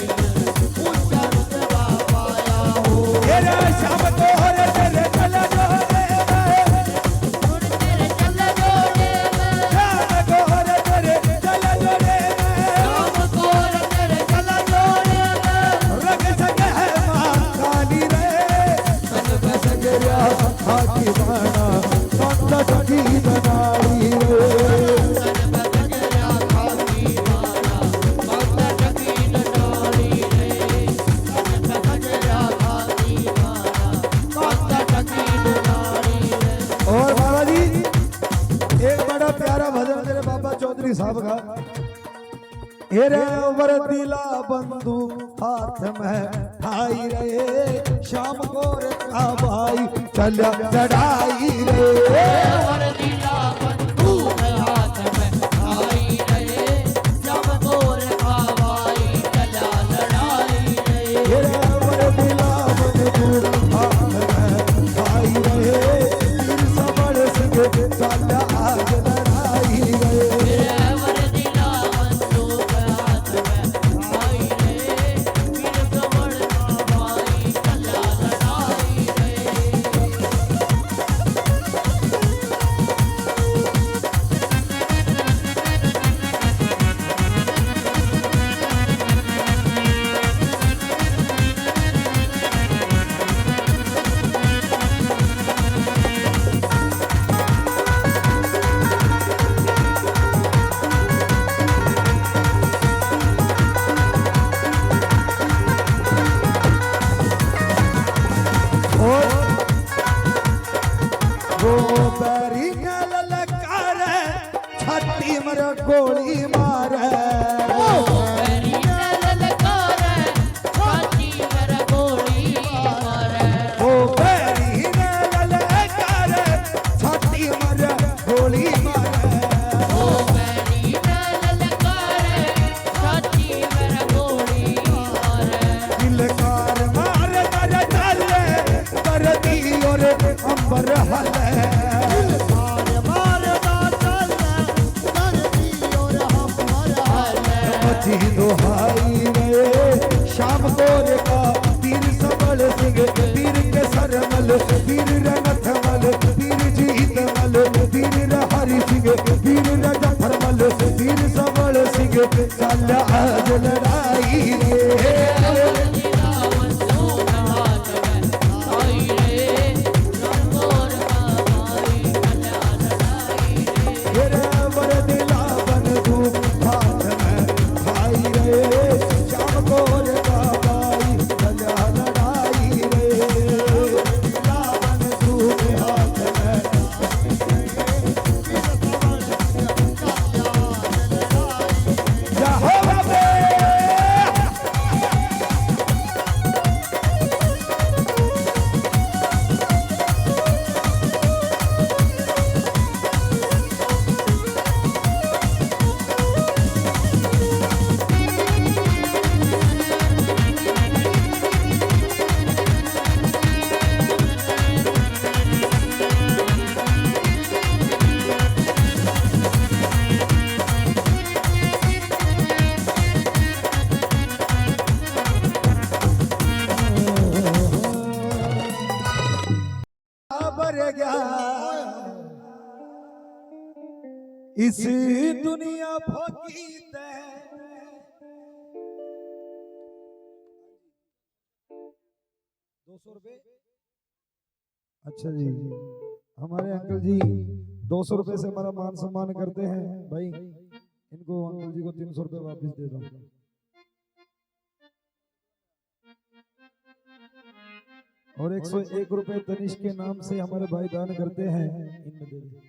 Speaker 3: उच्च रुतबा पाया हो।
Speaker 1: तेरा शाम को हरे तेरे चला जोड़े
Speaker 3: तेरे चल जोड़े
Speaker 1: शाम को हरे तेरे चला जोड़े
Speaker 3: राम को तेरे चल जोड़े
Speaker 1: रंग सके है मां काली रे। तन सजरिया हाथी बाणा कंद टकी दनारी रे।
Speaker 3: तन बजरिया
Speaker 1: साहब का हेरे वर्दीला बंदूक हाथ में ठाई रहे शाम को रे का भाई चल चढ़ाई रे
Speaker 3: वर्दीला बंदूक हाथ में आई रहे जब गोर हवाई चला लड़ाई रहे
Speaker 1: हेरे वर्दीला बंदूक हाथ में ठाई रहे तीर सबड़ सिंह चल आज लड़ाई रे
Speaker 3: वर्दीला बंदूक हाथ में आई रहे वीर कमल हवाई चला लड़ाई रहे
Speaker 1: वो बैरी नल लकार छाती मर गोली मारे
Speaker 3: मेरी ललकार छाती पर गोली मारे
Speaker 1: वो बैरी नल लकार छाती मर गोली मारे
Speaker 3: ओ मेरी ललकार छाती पर गोली मारे
Speaker 1: दिलकार मार कर चले करती और अंबर हले
Speaker 2: मार मार चल धरती और हम हर
Speaker 1: मची दुहाई रे शाम को रे का तीर सबल सिंह तीर के सरमल तीर रनथमल तीर जीत मल तीर हरि सिंह तीर रजफरमल तीर सबल सिंह चल आज लड़ाई रे
Speaker 3: वर्दीला बंदूक हाथ में आई रहे जब गोर हवाई चला लड़ाई रहे
Speaker 1: हेरे वर्दीला बंदूक हाथ में भाई रे शाम को रे का भाई चल लड़ाई रे वर्दीला बंदूक हाथ में जाहो बाबे बर गया इस दुनिया भोगी ते 200 रुपए। अच्छा जी हमारे अंकल जी 200 रुपए से हमारा मान सम्मान करते हैं भाई इनको अंकल जी को 300 रुपए वापस दे दो। और 101 रुपए तनिष्क के नाम से हमारे भाई दान करते हैं इनमें दे दो।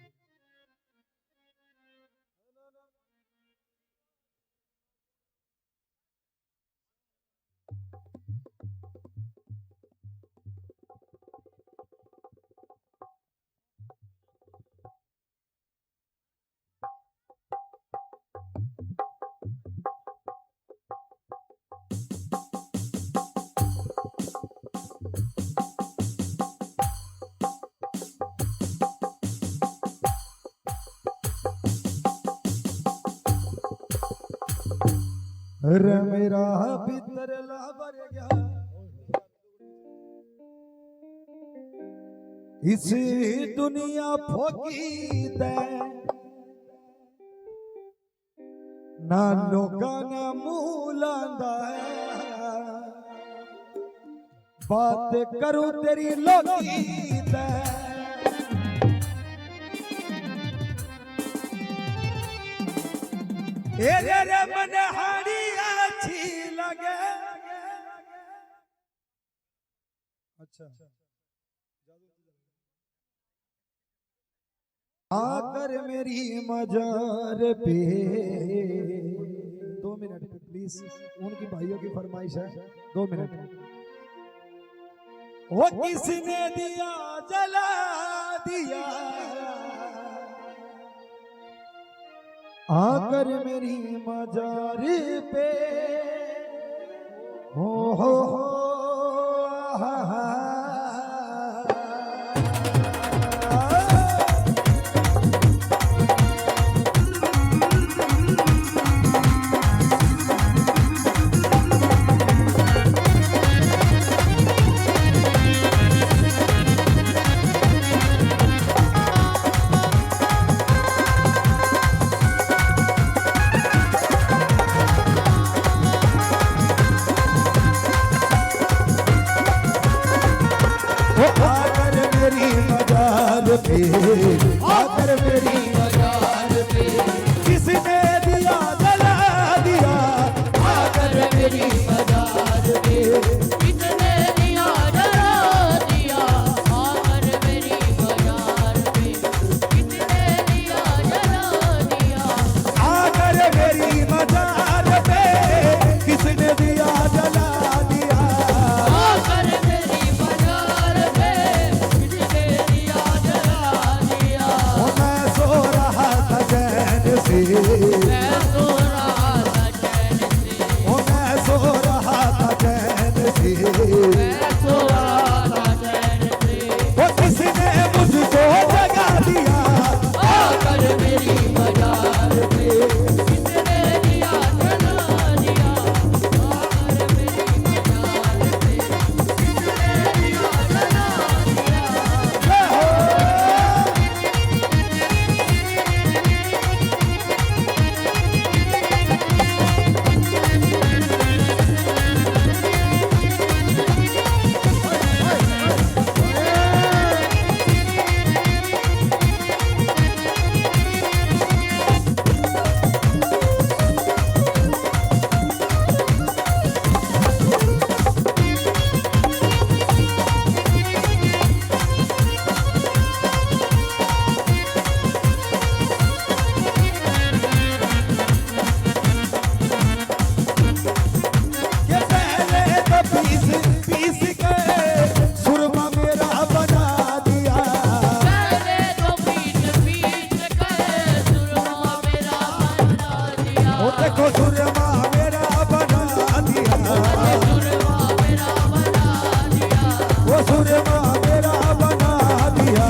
Speaker 1: रे मेरा भीतर लाबर गया इस दुनिया फोकी दे ना लोकां ने मुंह लांदा है बात करूं तेरी लोकी दे रे मन हाड़ी अच्छी लगे। अच्छा आकर मेरी मजार पे 2 मिनट प्लीज, उनकी भाइयों की फरमाइश है 2 मिनट। वो किसने दिया जला दिया, आकर मेरी मजार पे हो हा, हा। आकर मेरी मजार पे किसने दिया जला दिया, आकर मेरी मजार पे
Speaker 3: किसने दिया जला दिया, आकर मेरी मजार पे किसने दिया जला दिया,
Speaker 1: आकर मेरी मजार पे किसने दिया जला दिया,
Speaker 3: आकर मेरी मजार पे किसने दिया जला दिया।
Speaker 1: मैं सो रहा था चैन से,
Speaker 3: मैं सो रहा था चैन से,
Speaker 1: मैं सो रहा था चैन से,
Speaker 3: मैं सो रहा था चैन से,
Speaker 1: वो किसने मुझको जगा दिया,
Speaker 3: आकर मेरी मजार पे किसने दिया जला दिया, आकर मेरी मजार पे किसने दिया जला दिया।
Speaker 1: ये पहले तो पीस के सुरमा मेरा बना दिया,
Speaker 3: पहले तो पीट कर सुरमा मेरा बना दिया,
Speaker 1: वो देखो सुरमा मेरा बना दिया,
Speaker 3: सुरमा मेरा बना दिया,
Speaker 1: वो सुरमा मेरा बना दिया,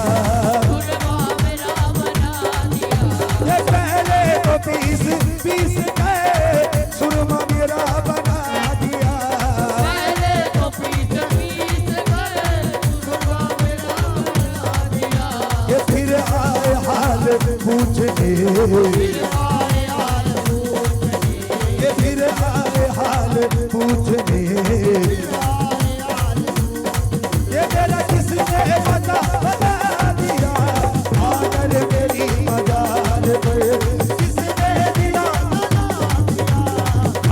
Speaker 3: सुरमा मेरा बना दिया।
Speaker 1: ये पहले तो पीस के सुरमा मेरा बना दिया,
Speaker 3: पहले तो पीट कर सुरमा मेरा बना दिया,
Speaker 1: ये फिर आए हाल पूछने, ये फिर आए हाल पूछने, ये मेरा किसने बता दिया, आकर मेरी मजार पे किसने दिया,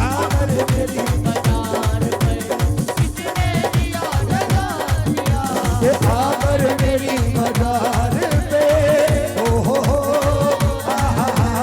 Speaker 1: आकर मेरी
Speaker 3: मजार पे किसने दिया जला दिया,
Speaker 1: ये आकर मेरी मजार पे ओ हो हा, हा, हा।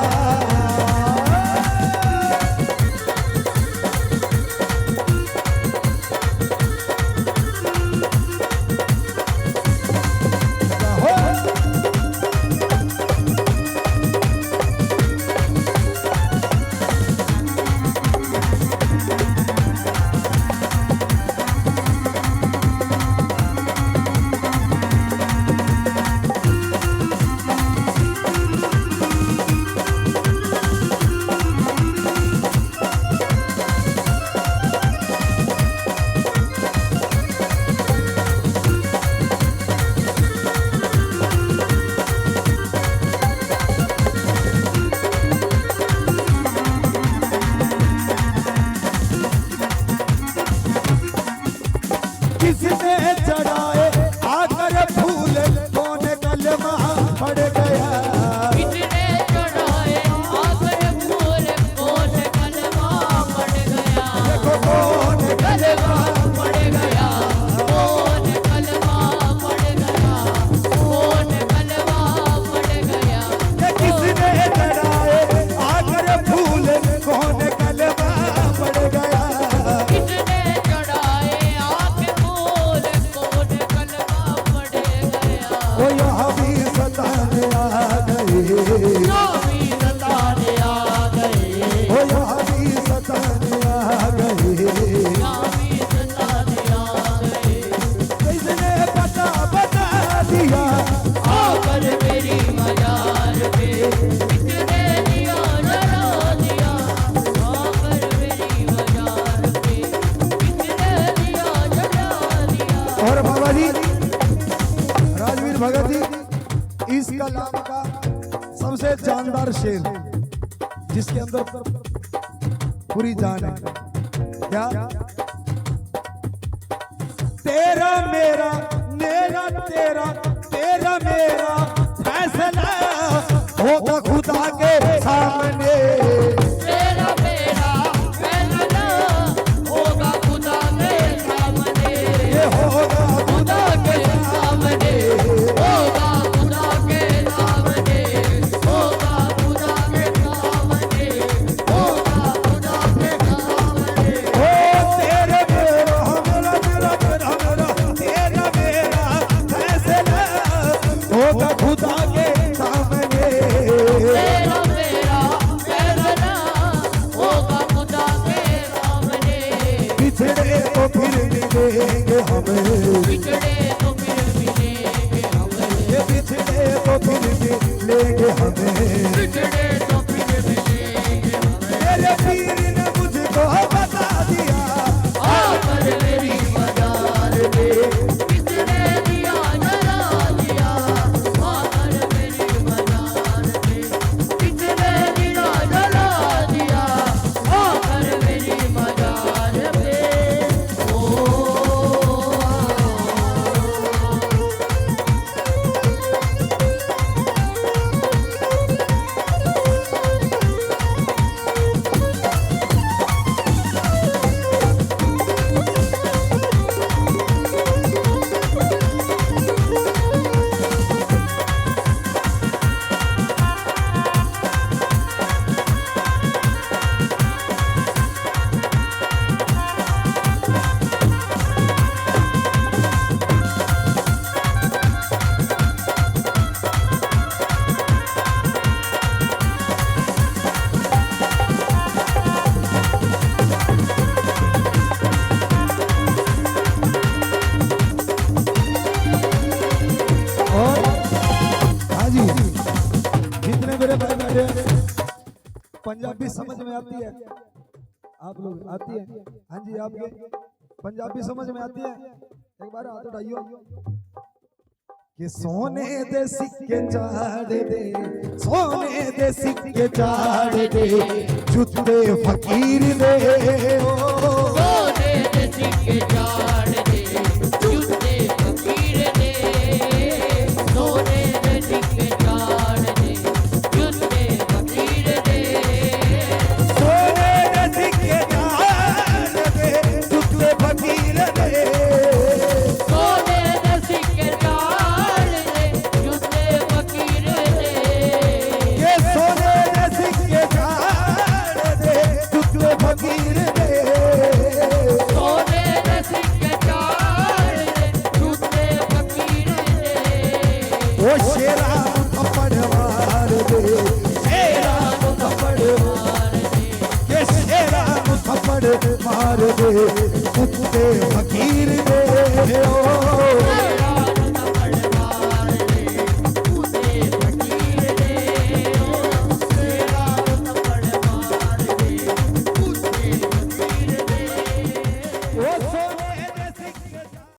Speaker 1: किसने चढ़ाए आकर फूल, कौन कलमा पड़ गया,
Speaker 3: किसने चढ़ाए आकर फूल, कौन कलमा पड़ गया,
Speaker 1: देखो कौन
Speaker 3: कलमा पड़ गया, कौन कलमा पड़ गया, कौन कलमा पड़ गया।
Speaker 1: और बाबा जी राजवीर भगत जी इस कलाम का सबसे जानदार शेर जिसके अंदर पूरी जान है क्या तेरा मेरा मेरा तेरा तेरा मेरा फैसला होगा खुदा के सामने
Speaker 3: तेरा मेरा फैसला होगा खुदा के सामने
Speaker 1: ये होगा
Speaker 3: खुदा के सामने होगा खुदा के सामने होगा खुदा के सामने होगा खुदा के सामने
Speaker 1: ओ तेरे मेरा मेरा मेरा मेरा मेरा तेरा मेरा फैसला होगा खुदा के सामने
Speaker 3: तेरा मेरा फैसला होगा खुदा के सामने
Speaker 1: बिछड़े तो फिर मिलेंगे हमें
Speaker 3: बिछड़े तो फिर मिलेंगे हमें
Speaker 1: ये बिछड़े तो फिर मिलेंगे हमें
Speaker 3: बिछड़े तो फिर मिलेंगे हमें
Speaker 1: मेरे पीर ने मुझको बता दिया
Speaker 3: आकर मेरी मदार में किसने दिया जला दिया आकर मेरी मदार में किसने दिया जला दिया आकर मेरी मदार में ओ
Speaker 1: और हाँ जी जितने मेरे भाई बैठे हैं पंजाबी समझ में आती है आप लोग आती है हाँ जी आपके पंजाबी समझ में आती है एक बार हाथ उठाइयो कि सोने दे सिक्के चाड़ दे सोने दे सिक्के चाड़ दे जुत्ते फकीर दे ओ
Speaker 3: सोने दे सिक्के चाड़ दे जूते फकीर दे सोने दे सिक्के चाड़ दे जूते फकीर दे
Speaker 1: सोने दे सिक्के चाड़ दे जुत्ते फकीर दे
Speaker 3: सोने दे सिक्के चाड़ दे जूते फकीर दे
Speaker 1: ये सोने दे सिक्के चाड़ दे जुत्ते फकीर दे
Speaker 3: सोने दे सिक्के चाड़ दे जूते फकीर दे
Speaker 1: ओ शेरा थप्पड़ मार दे शेरा थप्पड़
Speaker 3: मार दे
Speaker 1: ये शेरा थप्पड़ मार दे कुत्ते